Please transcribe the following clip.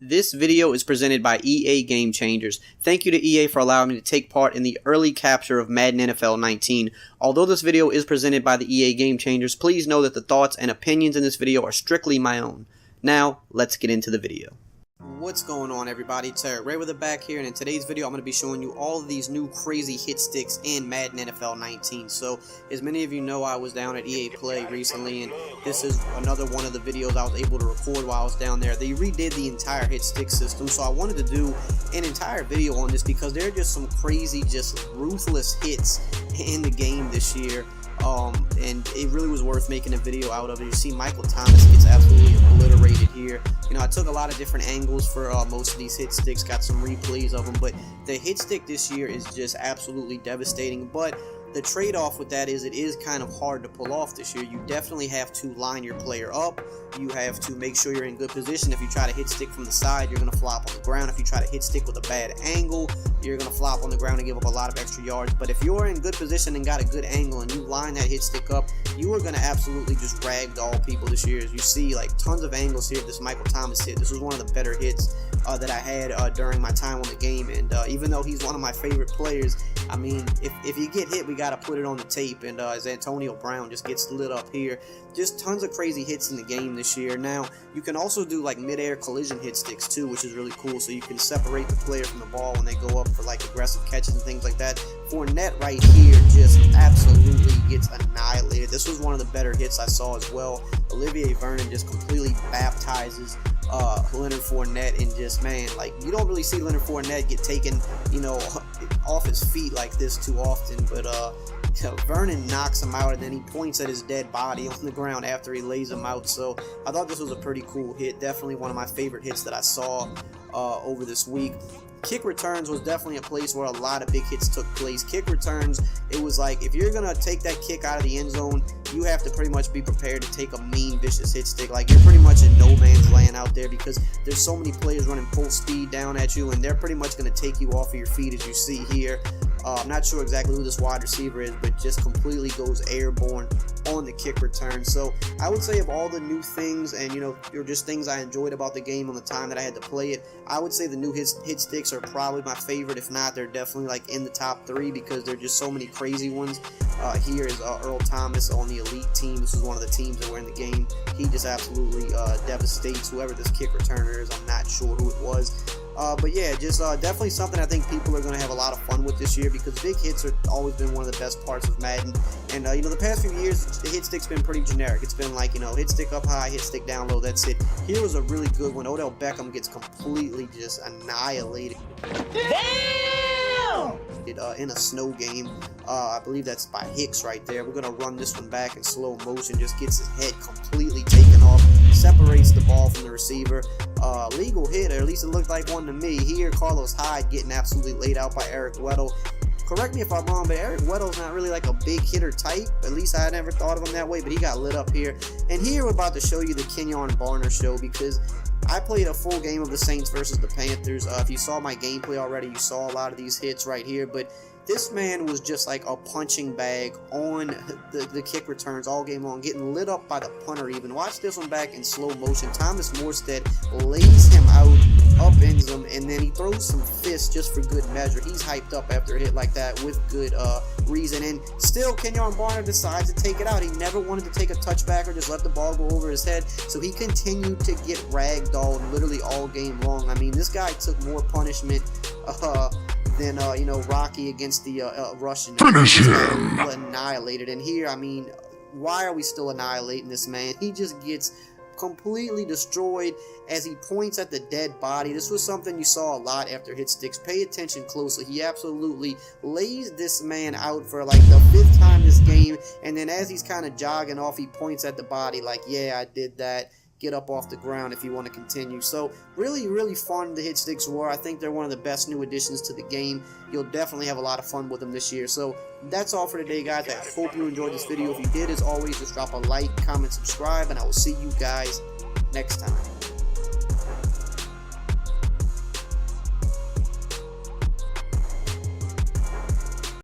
This video is presented by EA Game Changers. Thank you to EA for allowing me to take part in the early capture of Madden NFL 19. Although this video is presented by the EA Game Changers, please know that the thoughts and opinions in this video are strictly my own. Now, let's get into the video. What's going on, everybody? It's EricRayweather back here, and in today's video I'm going to be showing you all of these new crazy hit sticks in Madden NFL 19. So, as many of you know, I was down at EA Play recently, and this is another one of the videos I was able to record while I was down there. They redid the entire hit stick system, so I wanted to do an entire video on this because there are just some crazy, just ruthless hits in the game this year. And it really was worth making a video out of it. You see Michael Thomas gets absolutely obliterated here. You know, I took a lot of different angles for most of these hit sticks, got some replays of them, but the hit stick this year is just absolutely devastating. But the trade-off with that is it is kind of hard to pull off this year. You definitely have to line your player up. You have to make sure you're in good position. If you try to hit stick from the side, you're going to flop on the ground. If you try to hit stick with a bad angle, you're going to flop on the ground and give up a lot of extra yards. But if you're in good position and got a good angle and you line that hit stick up, you are going to absolutely just ragdoll people this year. As you see, like, tons of angles here. This Michael Thomas hit, this was one of the better hits that I had during my time on the game. And even though he's one of my favorite players, I mean, if you get hit, we got to put it on the tape. And as Antonio Brown just gets lit up here, just tons of crazy hits in the game this year. Now, you can also do like mid-air collision hit sticks too, which is really cool. So you can separate the player from the ball when they go up for like aggressive catches and things like that. Fournette right here just absolutely gets annihilated. This was one of the better hits I saw as well. Olivier Vernon just completely baptizes Leonard Fournette, and just, man, like, you don't really see Leonard Fournette get taken, you know, off his feet like this too often, but Vernon knocks him out, and then he points at his dead body on the ground after he lays him out. So I thought this was a pretty cool hit, definitely one of my favorite hits that I saw over this week. Kick returns was definitely a place where a lot of big hits took place. Kick returns, it was like, if you're going to take that kick out of the end zone, you have to pretty much be prepared to take a mean, vicious hit stick. Like, you're pretty much in no man's land out there because there's so many players running full speed down at you, and they're pretty much going to take you off of your feet, as you see here. I'm not sure exactly who this wide receiver is, but just completely goes airborne on the kick return. So I would say of all the new things, and you know, just things I enjoyed about the game on the time that I had to play it, I would say the new hit sticks are probably my favorite. If not, they're definitely like in the top 3 because there are just so many crazy ones. Here is Earl Thomas on the elite team. This is one of the teams that were in the game. He just absolutely devastates whoever this kick returner is. I'm not sure who it was. But yeah, just definitely something I think people are going to have a lot of fun with this year because big hits have always been one of the best parts of Madden. And, you know, the past few years, the hit stick's been pretty generic. It's been like, you know, hit stick up high, hit stick down low, that's it. Here was a really good one. Odell Beckham gets completely just annihilated. Damn! In a snow game. I believe that's by Hicks right there. We're going to run this one back in slow motion. Just gets his head completely taken off. Separates the ball from the receiver. Legal hit, or at least it looked like one to me. Here, Carlos Hyde getting absolutely laid out by EricRayweather. Correct me if I'm wrong, but EricRayweather's not really like a big hitter type. At least I never thought of him that way, but he got lit up here. And here we're about to show you the Kenyon Barner show because I played a full game of the Saints versus the Panthers. If you saw my gameplay already, you saw a lot of these hits right here, but this man was just like a punching bag on the kick returns all game long, getting lit up by the punter even. Watch this one back in slow motion. Thomas Morstead lays him out, upends him, and then he throws some fists just for good measure. He's hyped up after a hit like that with good reason, and still Kenyon Barner decides to take it out. He never wanted to take a touchback or just let the ball go over his head, so he continued to get ragdolled literally all game long. I mean, this guy took more punishment than you know, Rocky against the Russian. Finish him! Annihilated. And here, I mean, why are we still annihilating this man? He just gets completely destroyed as he points at the dead body. This was something you saw a lot after hit sticks. Pay attention closely. He absolutely lays this man out for like the 5th time this game, and then as he's kind of jogging off, he points at the body like, yeah, I did that. Get up off the ground if you want to continue. So really, really fun the hit sticks were. I think they're one of the best new additions to the game. You'll definitely have a lot of fun with them this year. So that's all for today, guys. I hope you enjoyed this video. If you did, as always, just drop a like, comment, subscribe, and I will see you guys next time.